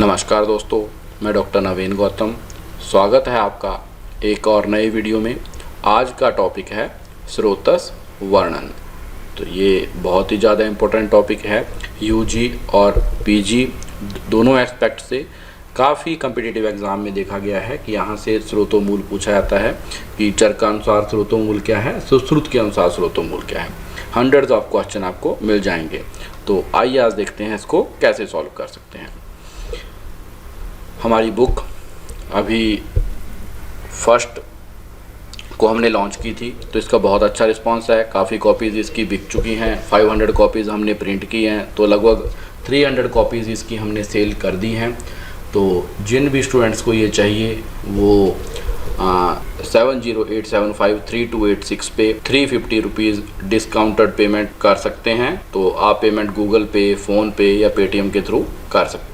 नमस्कार दोस्तों, मैं डॉक्टर नवीन गौतम। स्वागत है आपका एक और नए वीडियो में। आज का टॉपिक है स्रोतस वर्णन। तो ये बहुत ही ज़्यादा इम्पोर्टेंट टॉपिक है। यूजी और पीजी दोनों एस्पेक्ट से काफ़ी कम्पिटिटिव एग्ज़ाम में देखा गया है कि यहाँ से स्रोतोमूल पूछा जाता है कि चर के अनुसार स्रोतोमूल क्या है, सुश्रुत के अनुसार स्रोतोमूल क्या है। हंड्रेड्स ऑफ क्वेश्चन आपको मिल जाएंगे। तो आइए आज देखते हैं इसको कैसे सॉल्व कर सकते हैं। हमारी बुक अभी फर्स्ट को हमने लॉन्च की थी, तो इसका बहुत अच्छा रिस्पांस है। काफ़ी कॉपीज़ इसकी बिक चुकी हैं। 500 कॉपीज़ हमने प्रिंट की हैं, तो लगभग 300 कॉपीज़ इसकी हमने सेल कर दी हैं। तो जिन भी स्टूडेंट्स को ये चाहिए वो 7087532886 पे 350 रुपीज़ डिस्काउंटेड पेमेंट कर सकते हैं। तो आप पेमेंट गूगल पे, फ़ोन पे या पेटीएम के थ्रू कर सकते।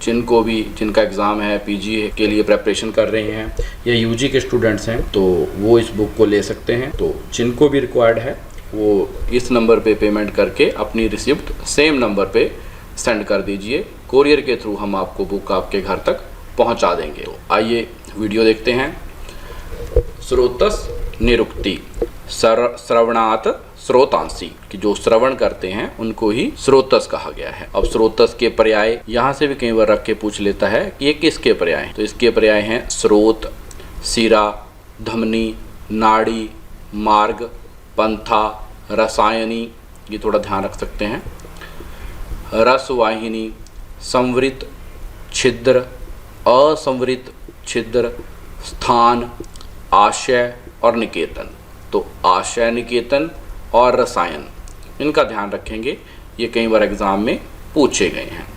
जिनका एग्ज़ाम है, पीजी के लिए प्रेपरेशन कर रहे हैं या यूजी के स्टूडेंट्स हैं, तो वो इस बुक को ले सकते हैं। तो जिनको भी रिक्वायर्ड है वो इस नंबर पे पेमेंट करके अपनी रिसिप्ट सेम नंबर पे सेंड कर दीजिए। कोरियर के थ्रू हम आपको बुक आपके घर तक पहुंचा देंगे। तो आइए वीडियो देखते हैं। स्रोतस निरुक्ति श्रवणात् स्रोतांसी, कि जो श्रवण करते हैं उनको ही स्रोतस कहा गया है। अब स्रोतस के पर्याय यहाँ से भी कई बार रख के पूछ लेता है कि ये किसके पर्याय हैं। तो इसके पर्याय हैं स्रोत, सिरा, धमनी, नाड़ी, मार्ग, पंथा, रसायनी, ये थोड़ा ध्यान रख सकते हैं, रसवाहिनी, संवृत, छिद्र, असंवृत छिद्र, स्थान, आशय और निकेतन। तो आशय, निकेतन और रसायन, इनका ध्यान रखेंगे, ये कई बार एग्जाम में पूछे गए हैं।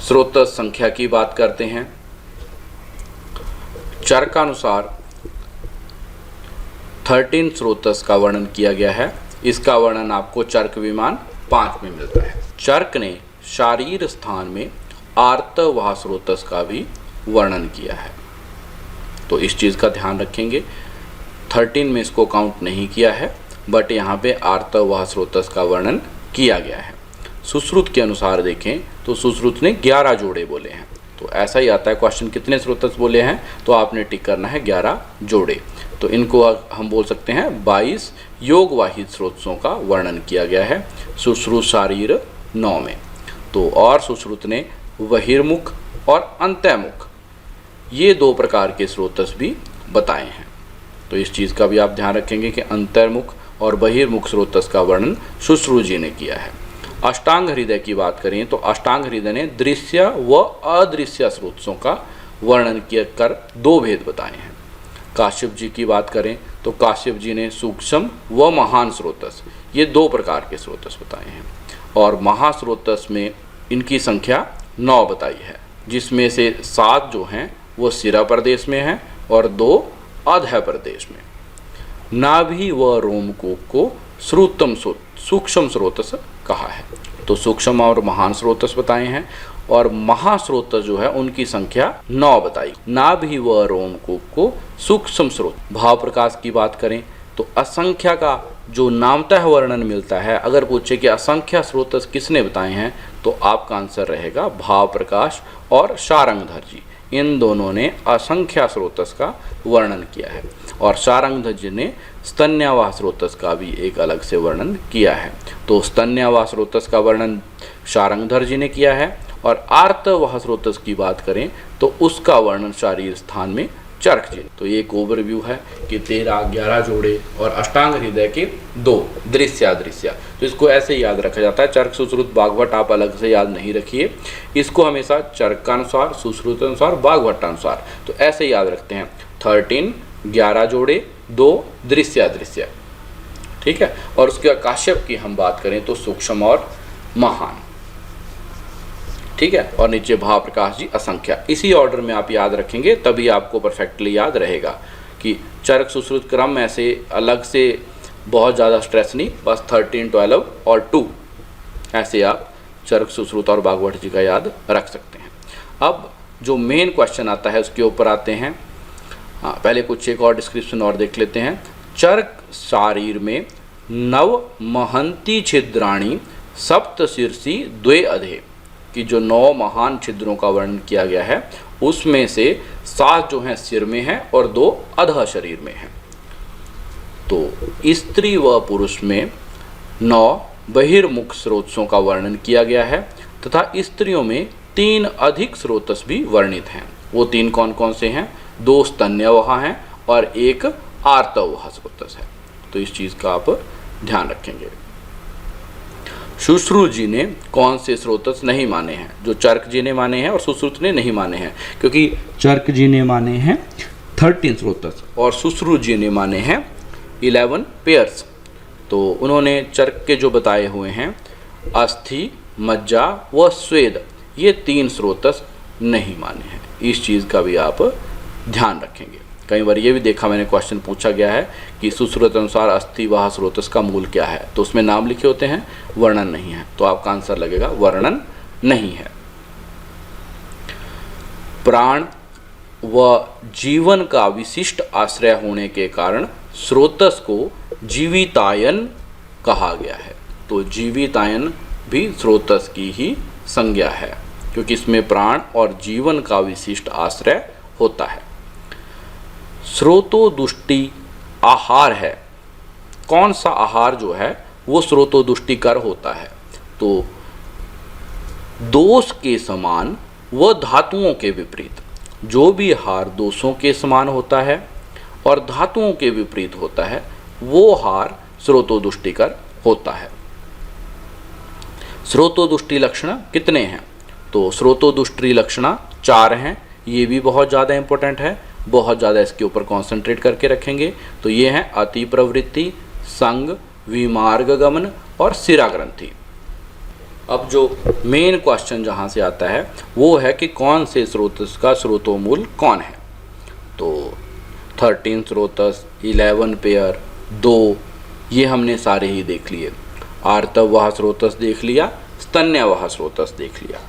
स्रोतस संख्या की बात करते हैं। चर का अनुसार 13 स्रोतस का वर्णन किया गया है। इसका वर्णन आपको चर्क विमान 5 में मिलता है। चर्क ने शारीर स्थान में आर्तवाह स्रोतस का भी वर्णन किया है, तो इस चीज़ का ध्यान रखेंगे। 13 में इसको काउंट नहीं किया है, बट यहाँ पे आर्तवाह स्रोतस का वर्णन किया गया है। सुश्रुत के अनुसार देखें तो सुश्रुत ने 11 जोड़े बोले हैं। तो ऐसा ही आता है क्वेश्चन, कितने स्रोतस बोले हैं, तो आपने टिक करना है 11 जोड़े। तो इनको हम बोल सकते हैं 22 योगवाहित स्रोतसों का वर्णन किया गया है सुश्रुत शारीर 9 में। तो और सुश्रुत ने बहिर्मुख और अंतर्मुख, ये 2 प्रकार के स्रोतस भी बताए हैं। तो इस चीज़ का भी आप ध्यान रखेंगे कि अंतर्मुख और बहिर्मुख स्रोतस का वर्णन सुश्रुत जी ने किया है। अष्टांग हृदय की बात करें तो अष्टांग हृदय ने दृश्य व अदृश्य स्रोतसों का वर्णन किया कर 2 भेद बताए हैं। काश्यप जी की बात करें तो काश्यप जी ने सूक्ष्म व महान स्रोतस, ये 2 प्रकार के स्रोतस बताए हैं। और महास्रोतस में इनकी संख्या 9 बताई है, जिसमें से 7 जो हैं वो सिरा प्रदेश में हैं और 2 अधः प्रदेश में। नाभि व रोमकूप को सूक्ष्म स्रोतस कहा है। तो सूक्ष्म और महान स्रोतस बताए हैं, और महास्रोतस जो है उनकी संख्या 9 बताई। नाभि व रोमकूप को सूक्ष्म स्रोत। भाव प्रकाश की बात करें तो असंख्या का जो नामतः वर्णन मिलता है, अगर पूछे कि असंख्य स्रोतस किसने बताए हैं, तो आपका आंसर रहेगा भाव प्रकाश और शारंगधर जी। इन दोनों ने असंख्य स्रोतस का वर्णन किया है, और शारंगधर जी ने स्तन्यावाह स्रोतस का भी एक अलग से वर्णन किया है। तो स्तन्यावाह स्रोतस का वर्णन शारंगधर जी ने किया है, और आर्तवाह स्रोतस की बात करें तो उसका वर्णन शारीर स्थान में चर्क जी। तो ये एक ओवरव्यू है कि 13, 11 जोड़े और अष्टांग हृदय के 2 दृश्य अदृश्य। तो इसको ऐसे याद रखा जाता है। चर्क, सुश्रुत, बागभट आप अलग से याद नहीं रखिए, इसको हमेशा चर्क का अनुसार, सुश्रुत अनुसार, बागभट अनुसार, तो ऐसे याद रखते हैं। 13, 11 जोड़े, 2 दृश्य अदृश्य, ठीक है। और उसके काश्यप की हम बात करें तो सूक्ष्म और महान, ठीक है। और नीचे भाव प्रकाश जी असंख्या। इसी ऑर्डर में आप याद रखेंगे, तभी आपको परफेक्टली याद रहेगा कि चर्क सुश्रुत क्रम ऐसे अलग से बहुत ज़्यादा स्ट्रेस नहीं, बस 13, 12 और 2 ऐसे आप चर्क, सुश्रुत और बागभट जी का याद रख सकते हैं। अब जो मेन क्वेश्चन आता है उसके ऊपर आते हैं। पहले कुछ एक और डिस्क्रिप्शन और देख लेते हैं। चर्क शारीर में नव महंती छिद्राणी सप्तशीर्षी द्वे अधे। कि जो 9 महान छिद्रों का वर्णन किया गया है उसमें से 7 जो हैं सिर में हैं और 2 अधः शरीर में हैं। तो स्त्री व पुरुष में 9 बहिर्मुख स्रोतों का वर्णन किया गया है तथा स्त्रियों में 3 अधिक स्रोतस भी वर्णित हैं। वो 3 कौन कौन से हैं? 2 स्तन्यवहा हैं और 1 आर्तवहा स्रोतस है। तो इस चीज़ का आप ध्यान रखेंगे। सुश्रुत जी ने कौन से स्रोतस नहीं माने हैं? जो चर्क जी ने माने हैं और सुश्रुत ने नहीं माने हैं, क्योंकि चर्क जी ने माने हैं 13 स्रोतस और सुश्रुत जी ने माने हैं 11 पेयर्स। तो उन्होंने चर्क के जो बताए हुए हैं अस्थि, मज्जा व स्वेद, ये 3 स्रोतस नहीं माने हैं। इस चीज़ का भी आप ध्यान रखेंगे। कई बार ये भी देखा मैंने, क्वेश्चन पूछा गया है कि सुश्रुत अनुसार अस्थि वाह स्रोतस का मूल क्या है, तो उसमें नाम लिखे होते हैं, वर्णन नहीं है। तो आपका आंसर लगेगा वर्णन नहीं है। प्राण व जीवन का विशिष्ट आश्रय होने के कारण स्रोतस को जीवितायन कहा गया है। तो जीवितायन भी स्रोतस की ही संज्ञा है, क्योंकि इसमें प्राण और जीवन का विशिष्ट आश्रय होता है। स्रोतोदुष्टि आहार है। कौन सा आहार जो है वो स्रोतोदुष्टिकर होता है? तो दोष के समान व धातुओं के विपरीत, जो भी आहार दोषों के समान होता है और धातुओं के विपरीत होता है वो आहार स्रोतोदुष्टिकर होता है। स्रोतोदुष्टि लक्षण कितने हैं? तो स्रोतोदुष्टि लक्षण 4 हैं। ये भी बहुत ज़्यादा इंपॉर्टेंट है, बहुत ज़्यादा इसके ऊपर कंसंट्रेट करके रखेंगे। तो ये हैं अति प्रवृत्ति, संग, विमार्ग गमन और शिरा ग्रंथि। अब जो मेन क्वेश्चन जहाँ से आता है वो है कि कौन से स्रोतस का स्रोतोमूल कौन है? तो 13 स्रोतस, 11 पेयर, 2 ये हमने सारे ही देख लिए। आर्तववाह स्रोतस देख लिया, स्तन्यवाह स्रोतस देख लिया।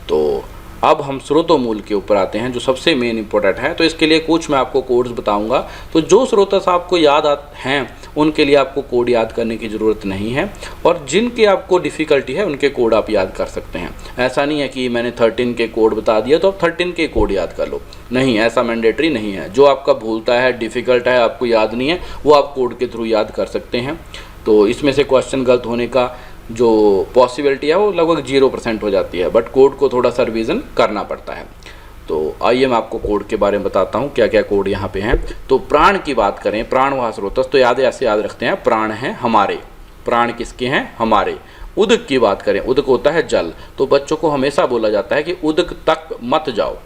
तो अब हम स्रोतोमूल के ऊपर आते हैं जो सबसे मेन इंपॉर्टेंट है। तो इसके लिए कुछ मैं आपको कोड्स बताऊंगा। तो जो स्रोतस आपको याद हैं उनके लिए आपको कोड याद करने की ज़रूरत नहीं है, और जिनके आपको डिफ़िकल्टी है उनके कोड आप याद कर सकते हैं। ऐसा नहीं है कि मैंने 13 के कोड बता दिया तो आप 13 के कोड याद कर लो, नहीं, ऐसा मैंडेटरी नहीं है। जो आपका भूलता है, डिफ़िकल्ट है, आपको याद नहीं है, वो आप कोड के थ्रू याद कर सकते हैं। तो इसमें से क्वेश्चन गलत होने का जो पॉसिबिलिटी है वो लगभग 0% हो जाती है, बट कोड को थोड़ा सा रिवीजन करना पड़ता है। तो आइए मैं आपको कोड के बारे में बताता हूँ क्या क्या कोड यहाँ पे हैं। तो प्राण की बात करें, प्राणवाह स्रोतस, तो ऐसे याद रखते हैं, प्राण हैं हमारे। प्राण किसके हैं? हमारे। उदक की बात करें, उदक होता है जल। तो बच्चों को हमेशा बोला जाता है कि उदक तक मत जाओ,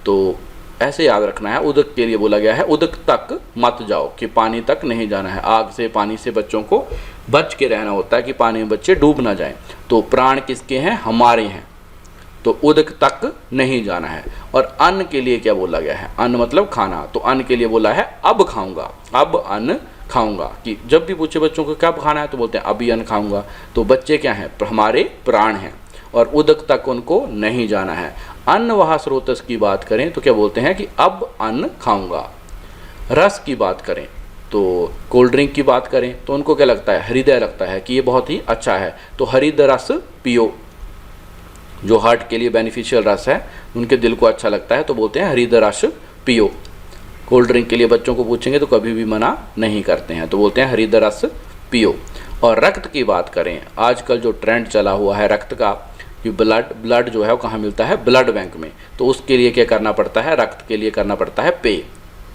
तो ऐसे याद रखना है। उदक के लिए बोला गया है उदक तक मत जाओ, कि पानी तक नहीं जाना है। आग से, पानी से बच्चों को बच के रहना होता है कि पानी में बच्चे डूब ना जाएं। तो प्राण किसके हैं? हमारे हैं। तो उदक तक नहीं जाना है। और अन्न के लिए क्या बोला गया है? अन्न मतलब खाना। तो अन्न के लिए बोला है अब खाऊंगा, अब अन्न खाऊंगा। कि जब भी पूछे बच्चों को कब खाना है तो बोलते हैं अभी अन्न खाऊंगा। तो बच्चे क्या हैं? हमारे प्राण हैं, और उदक तक उनको नहीं जाना है। अन्नवाह स्रोतस की बात करें तो क्या बोलते हैं कि अब अन्न खाऊंगा। रस की बात करें तो कोल्ड ड्रिंक की बात करें तो उनको क्या लगता है? हृदय लगता है कि ये बहुत ही अच्छा है, तो हरिद रस पियो। जो हार्ट के लिए बेनिफिशियल रस है, उनके दिल को अच्छा लगता है तो बोलते हैं हरिद रस पियो। कोल्ड ड्रिंक के लिए बच्चों को पूछेंगे तो कभी भी मना नहीं करते हैं, तो बोलते हैं हरिद रस पियो। और रक्त की बात करें, आजकल जो ट्रेंड चला हुआ है रक्त का, कि ब्लड जो है वो कहाँ मिलता है? ब्लड बैंक में। तो उसके लिए क्या करना पड़ता है? रक्त के लिए करना पड़ता है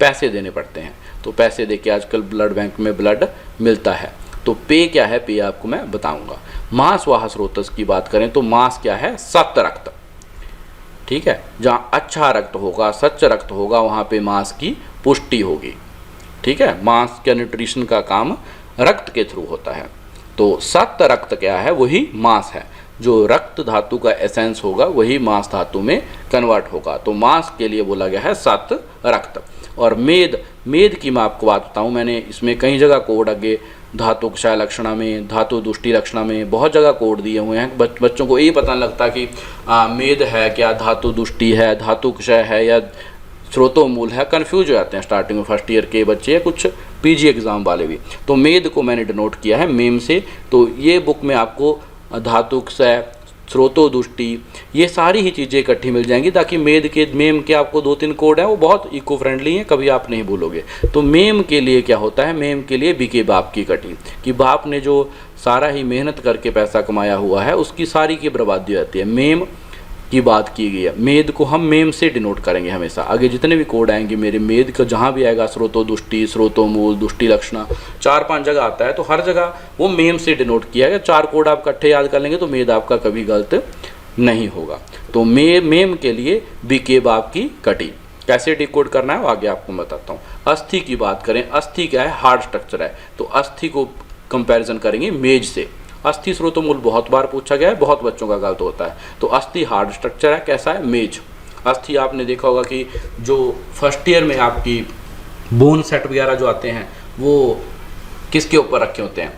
पैसे देने पड़ते हैं। तो पैसे दे के आजकल ब्लड बैंक में ब्लड मिलता है। तो पे क्या है? पे आपको मैं बताऊंगा। मांसवाह स्रोतस की बात करें तो मांस क्या है? सत्य रक्त। ठीक है, जहाँ अच्छा रक्त होगा, सच्चा रक्त होगा, वहाँ पे मांस की पुष्टि होगी। ठीक है, मांस का न्यूट्रिशन का काम रक्त के थ्रू होता है। तो सत्य रक्त क्या है? वही मांस है। जो रक्त धातु का एसेंस होगा वही मांस धातु में कन्वर्ट होगा। तो मांस के लिए बोला गया है सत्य रक्त। और मेद की मैं आपको बात बताऊँ, मैंने इसमें कई जगह कोड आगे धातु क्षय लक्षणा में, धातु दुष्टि लक्षणा में बहुत जगह कोड दिए हुए हैं। बच्चों को ये पता नहीं लगता कि मेद है क्या, धातु दुष्टि है, धातु क्षय है या स्रोतोमूल है। कन्फ्यूज हो जाते हैं स्टार्टिंग में फर्स्ट ईयर के बच्चे या कुछ पीजी एग्ज़ाम वाले भी। तो मेद को मैंने डिनोट किया है मेम से। तो ये बुक में आपको धातु क्षय, स्रोतो दुष्टि, ये सारी ही चीज़ें इकट्ठी मिल जाएंगी, ताकि मेम के आपको 2-3 कोड हैं, वो बहुत इको फ्रेंडली हैं, कभी आप नहीं भूलोगे। तो मेम के लिए क्या होता है, मेम के लिए बीके बाप की कटी, कि बाप ने जो सारा ही मेहनत करके पैसा कमाया हुआ है उसकी सारी की बर्बादी हो जाती है। मेम की बात की गई है। मेद को हम मेम से डिनोट करेंगे हमेशा। आगे जितने भी कोड आएंगे मेरे मेद का जहाँ भी आएगा, स्रोतो दुष्टि, स्रोतो मूल, दुष्टि लक्षणा, 4-5 जगह आता है, तो हर जगह वो मेम से डिनोट किया गया। 4 कोड आप इकट्ठे याद कर लेंगे तो मेद आपका कभी गलत नहीं होगा। तो मेम के लिए बीके बाप की कटी कैसे डिकोड करना है वो आगे आपको बताता हूँ। अस्थि की बात करें, अस्थि क्या है, हार्ड स्ट्रक्चर है, तो अस्थि को कंपैरिजन करेंगे मेज से। अस्थि स्रोतो मूल बहुत बार पूछा गया है, बहुत बच्चों का गलत होता है। तो अस्थि हार्ड स्ट्रक्चर है, कैसा है, मेज। अस्थि आपने देखा होगा कि जो फर्स्ट ईयर में आपकी बोन सेट वगैरह जो आते हैं वो किसके ऊपर रखे होते हैं,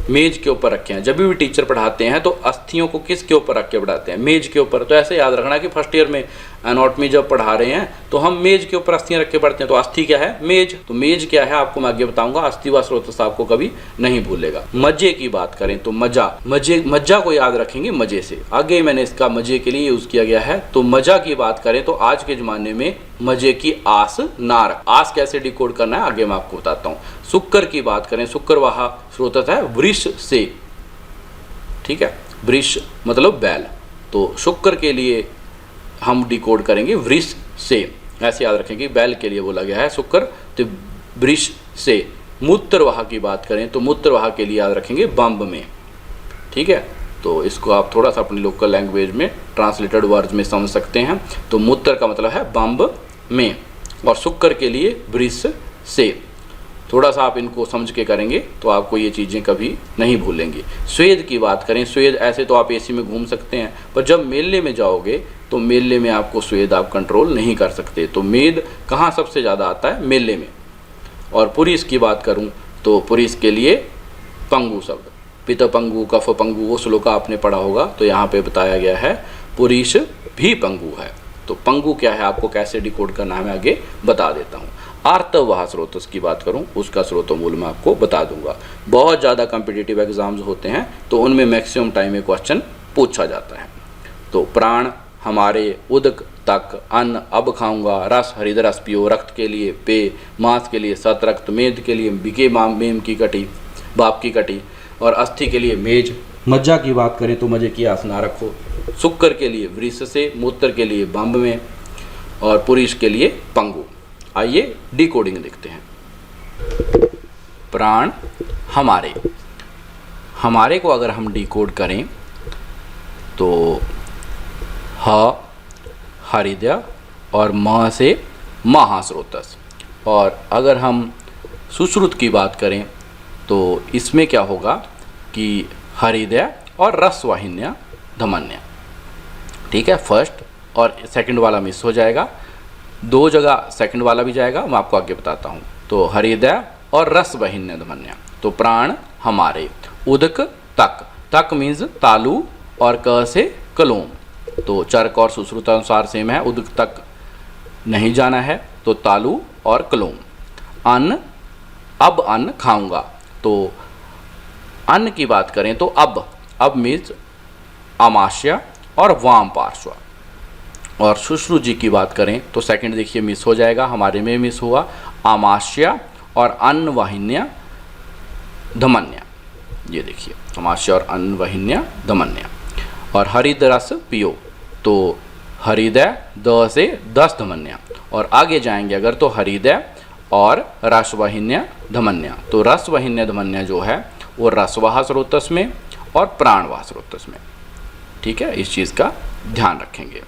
मेज के ऊपर रखे हैं। जब भी टीचर पढ़ाते हैं तो अस्थियों को किसके ऊपर रख के पढ़ाते हैं, मेज के ऊपर। तो ऐसे याद रखना कि फर्स्ट ईयर में एनाटॉमी जब पढ़ा रहे हैं तो हम मेज के ऊपर अस्थियां रख के पढ़ते हैं। तो अस्थि क्या है, मेज। तो मेज क्या है आपको मैं आगे बताऊंगा। अस्थि व स्रोतस आपको कभी नहीं भूलेगा। मजे की बात करें तो मज्जा को याद रखेंगे मजे से। आगे मैंने इसका मजे के लिए यूज किया गया है। तो मजा की बात करें तो आज के जमाने में मजे की आस ना रख। आस कैसे डिकोड करना है आगे मैं आपको बताता हूँ। शुक्र की बात करें, शुक्र वहा स्रोतस है वृष से, ठीक है, वृष मतलब बैल। तो शुक्र के लिए हम डिकोड करेंगे वृष से, ऐसे याद रखेंगे। बैल के लिए बोला गया है शुक्र, तो वृष से। मूत्रवाह की बात करें तो मूत्रवाह के लिए याद रखेंगे बम्ब में, ठीक है। तो इसको आप थोड़ा सा अपनी लोकल लैंग्वेज में ट्रांसलेटेड वर्ड्स में समझ सकते हैं। तो मूत्र का मतलब है बम्ब में, और शुक्र के लिए वृष से। थोड़ा सा आप इनको समझ के करेंगे तो आपको ये चीज़ें कभी नहीं भूलेंगी। स्वेद की बात करें, स्वेद ऐसे तो आप एसी में घूम सकते हैं, पर जब मेले में जाओगे तो मेले में आपको स्वेद आप कंट्रोल नहीं कर सकते। तो मेद कहाँ सबसे ज़्यादा आता है, मेले में। और पुरीस की बात करूँ तो पुरीस के लिए पंगु शब्द, पित्त पंगु, कफ पंगु, वो श्लोक आपने पढ़ा होगा। तो यहाँ पे बताया गया है पुरीस भी पंगु है। तो पंगु क्या है आपको कैसे डिकोड करना है मैं आगे बता देता हूँ। आर्तवाह स्रोतस की बात करूं, उसका स्रोतो मूल मैं आपको बता दूंगा। बहुत ज़्यादा कॉम्पिटिटिव एग्जाम्स होते हैं तो उनमें मैक्सिमम टाइम में क्वेश्चन पूछा जाता है। तो प्राण हमारे, उदक तक, अन्न अब खाऊंगा, रस हृदय रस पियो, रक्त के लिए पे, मांस के लिए सत रक्त, मेद के लिए बिके मेम की कटी, बाप की कटी, और अस्थि के लिए मेज। मज्जा की बात करें तो मजे की आस ना रखो। शुक्र के लिए वृष से, मूत्र के लिए बम्ब में, और पुरीश के लिए पंगु। आइए डिकोडिंग देखते हैं। प्राण हमारे, हमारे को अगर हम डिकोड करें तो ह हृदय और म से महास्रोतस। और अगर हम सुश्रुत की बात करें तो इसमें क्या होगा कि हृदय और रसवाहिन्या धमन्या, ठीक है। फर्स्ट और सेकंड वाला मिस हो जाएगा, 2 जगह सेकंड वाला भी जाएगा, मैं आपको आगे बताता हूँ। तो हृदय और रसवाहिन्य धमन्या। तो प्राण हमारे, उदक तक, तक मीन्स तालु, और क से कलोम। तो चर्क और सुश्रुत अनुसार सेम है, उदक तक नहीं जाना है तो तालु और कलोम। अन्न, अब अन्न खाऊंगा। तो अन्न की बात करें तो अब मीन्स आमाशय और वाम पार्श्व। और सुश्रुत जी की बात करें तो सेकंड देखिए मिस हो जाएगा, हमारे में मिस हुआ, आमाशय और अन्नवाहिन्या धमन्या। ये देखिए आमाशय और अन्नवाहिन्या धमन्या। और हृदय रस पियो, तो हृदय द से 10 धमन्या। और आगे जाएंगे अगर तो हृदय और रसवाहिन्या धमन्या। तो रसवाहिन्या धमन्या जो है वो रसवाह स्रोतस में और प्राणवाह स्रोतस में, ठीक है। इस चीज़ का ध्यान रखेंगे,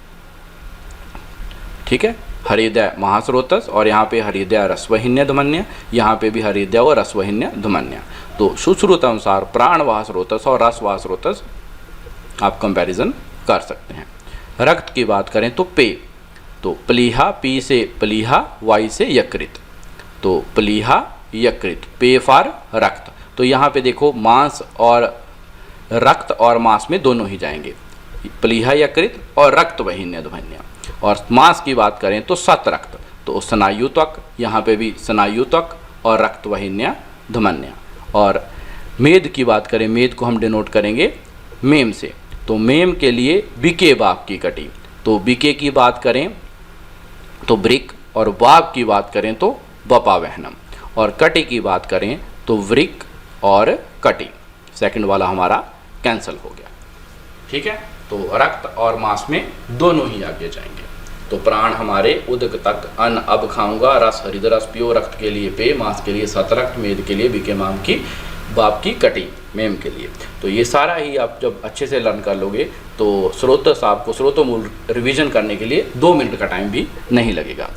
ठीक है। हृदय महास्रोतस और यहाँ पे हृदय रसवाहिन्य धमन्य, यहाँ पे भी हृदय और रसवाहिन्य धमन्य। तो सुश्रुत अनुसार प्राणवाह स्रोतस और रसवाह स्रोतस आप कंपैरिजन कर सकते हैं। रक्त की बात करें तो पे, तो प्लीहा, पी से प्लीहा, वाई से यकृत। तो प्लीहा यकृत, पे फॉर रक्त। तो यहाँ पे देखो मांस और रक्त और मांस में दोनों ही जाएंगे, प्लीहा यकृत और रक्तवाहिन्य धमन्य। और मांस की बात करें तो सत रक्त, तो स्नायु त्वक, यहाँ पे भी स्नायु त्वक और रक्तवाहिन्या धमन्या। और मेद की बात करें, मेद को हम डिनोट करेंगे मेम से। तो मेम के लिए बिके बाप की कटी, तो बिके की बात करें तो ब्रिक, और बाप की बात करें तो बपा वहनम, और कटी की बात करें तो वृक और कटी। सेकंड वाला हमारा कैंसिल हो गया। ठीक है, तो रक्त और मांस में दोनों ही आगे जाएंगे। तो प्राण हमारे उदक तक, अन्न अब खाऊंगा, रस हरिद रस पियो, रक्त के लिए पे, मांस के लिए सतरक्त, मेद के लिए बिके माम की, बाप की कटी मेम के लिए। तो ये सारा ही आप जब अच्छे से लर्न कर लोगे तो स्रोतस आपको स्रोतमूल रिवीजन करने के लिए 2 मिनट का टाइम भी नहीं लगेगा।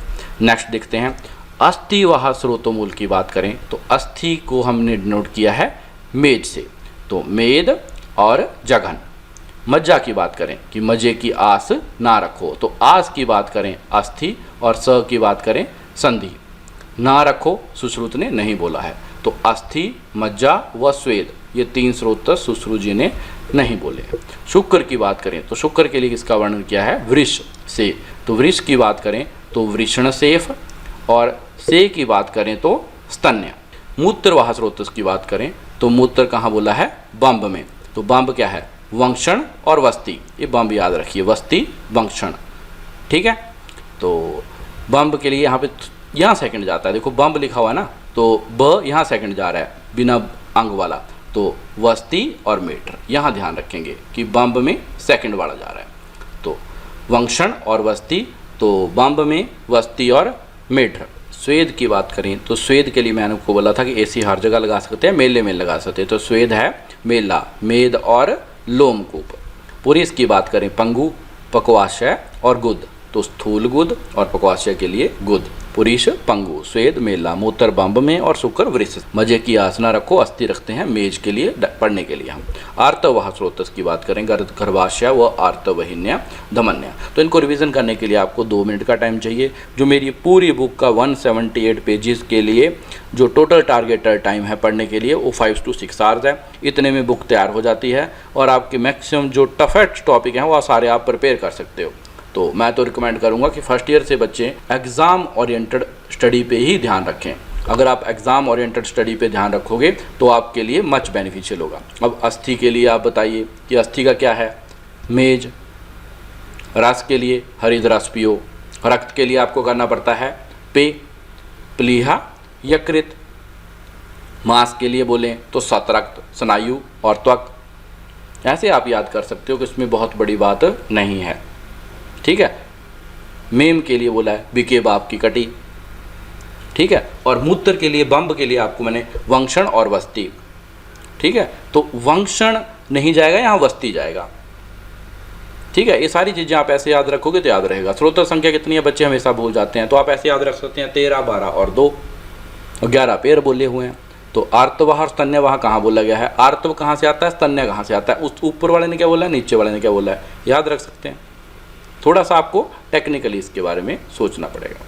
नेक्स्ट देखते हैं अस्थि वह स्रोतमूल की बात करें तो अस्थि को हमने डिनोट किया है मेद से, तो मेद और जघन। मज्जा की बात करें कि मजे की आस ना रखो, तो आस की बात करें अस्थि, और स की बात करें संधि। ना रखो सुश्रुत ने नहीं बोला है, तो अस्थि, मज्जा व स्वेद ये 3 स्रोत सुश्रुत जी ने नहीं बोले हैं। शुक्र की बात करें तो शुक्र के लिए किसका वर्णन किया है वृष से, तो वृष की बात करें तो वृषणसेफ, और से की बात करें तो स्तन्य। मूत्र वाह स्रोत की बात करें तो मूत्र कहाँ बोला है बंब में, तो बंब क्या है वंक्षण और वस्ती, ये बंब याद रखिए, वस्ती वंक्षण। ठीक है, तो बंब के लिए यहाँ सेकंड जाता है, देखो बंब लिखा हुआ है ना, तो ब यहाँ सेकंड जा रहा है बिना अंग वाला, तो वस्ती और मीटर यहाँ ध्यान रखेंगे कि बंब में सेकंड वाला जा रहा है। तो वंक्षण और वस्ती, तो बंब में वस्ती और मीटर। स्वेद की बात करें तो स्वेद के लिए मैंने आपको बोला था कि ऐसी हर जगह लगा सकते हैं, मेले में लगा सकते हैं, तो स्वेद है मेला, मेद और लोमकूप। पुरीस की बात करें पंगु, पक्वाशय और गुद, तो स्थूल गुद और पक्वाशय के लिए गुद। पुरीश पंगु, स्वेद मेला, मूत्र बंब में और शुक्र वृष। मजे की आसना रखो, अस्थि रखते हैं मेज के लिए पढ़ने के लिए हम। आर्तवह स्रोतस की बात करें गर्भाशय व आर्तवहिन्य धमन्य, तो इनको रिवीजन करने के लिए आपको 2 मिनट का टाइम चाहिए। जो मेरी पूरी बुक का 178 पेजेस के लिए जो टोटल टारगेटेड टाइम है पढ़ने के लिए वो 5 to 6 आवर्स है। इतने में बुक तैयार हो जाती है और आपके मैक्सिमम जो टफेस्ट टॉपिक हैं वो सारे आप प्रिपेयर कर सकते हो। तो मैं तो रिकमेंड करूंगा कि फर्स्ट ईयर से बच्चे एग्ज़ाम ओरिएंटेड स्टडी पे ही ध्यान रखें। अगर आप एग्ज़ाम ओरिएंटेड स्टडी पे ध्यान रखोगे तो आपके लिए मच बेनिफिशियल होगा। अब अस्थि के लिए आप बताइए कि अस्थि का क्या है मेज, रस के लिए हरिद रस पियो, रक्त के लिए आपको करना पड़ता है पे, प्लीहा, यकृत। मांस के लिए बोलें तो सतरक्त, स्नायु और त्वक। ऐसे आप याद कर सकते हो कि इसमें बहुत बड़ी बात नहीं है। ठीक है, मेम के लिए बोला है बिके बाप की कटी। ठीक है, और मूत्र के लिए बंब के लिए आपको मैंने वंक्षण और वस्ती। ठीक है, तो वंक्षण नहीं जाएगा, यहाँ वस्ती जाएगा। ठीक है, ये सारी चीज़ें आप ऐसे याद रखोगे तो याद रहेगा। स्रोत संख्या कितनी है बच्चे हमेशा भूल जाते हैं, तो आप ऐसे याद रख सकते हैं 13, 12 और 2 और 11 पेड़ बोले हुए हैं। तो आर्तवाह और स्तन्यवाह कहाँ बोला गया है, आर्तव कहाँ से आता है, स्तन्य कहाँ से आता है, उस ऊपर वाले ने क्या बोला है, नीचे वाले ने क्या बोला है, याद रख सकते हैं। थोड़ा सा आपको टेक्निकली इसके बारे में सोचना पड़ेगा।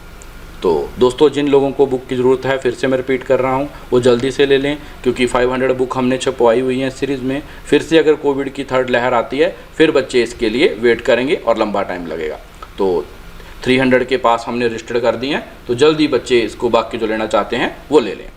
तो दोस्तों जिन लोगों को बुक की ज़रूरत है, फिर से मैं रिपीट कर रहा हूँ, वो जल्दी से ले लें क्योंकि 500 बुक हमने छपवाई हुई है सीरीज़ में। फिर से अगर कोविड की 3rd लहर आती है फिर बच्चे इसके लिए वेट करेंगे और लंबा टाइम लगेगा। तो 300 के पास हमने रजिस्टर्ड कर दिए हैं, तो जल्दी बच्चे इसको बाकी जो लेना चाहते हैं वो ले लें।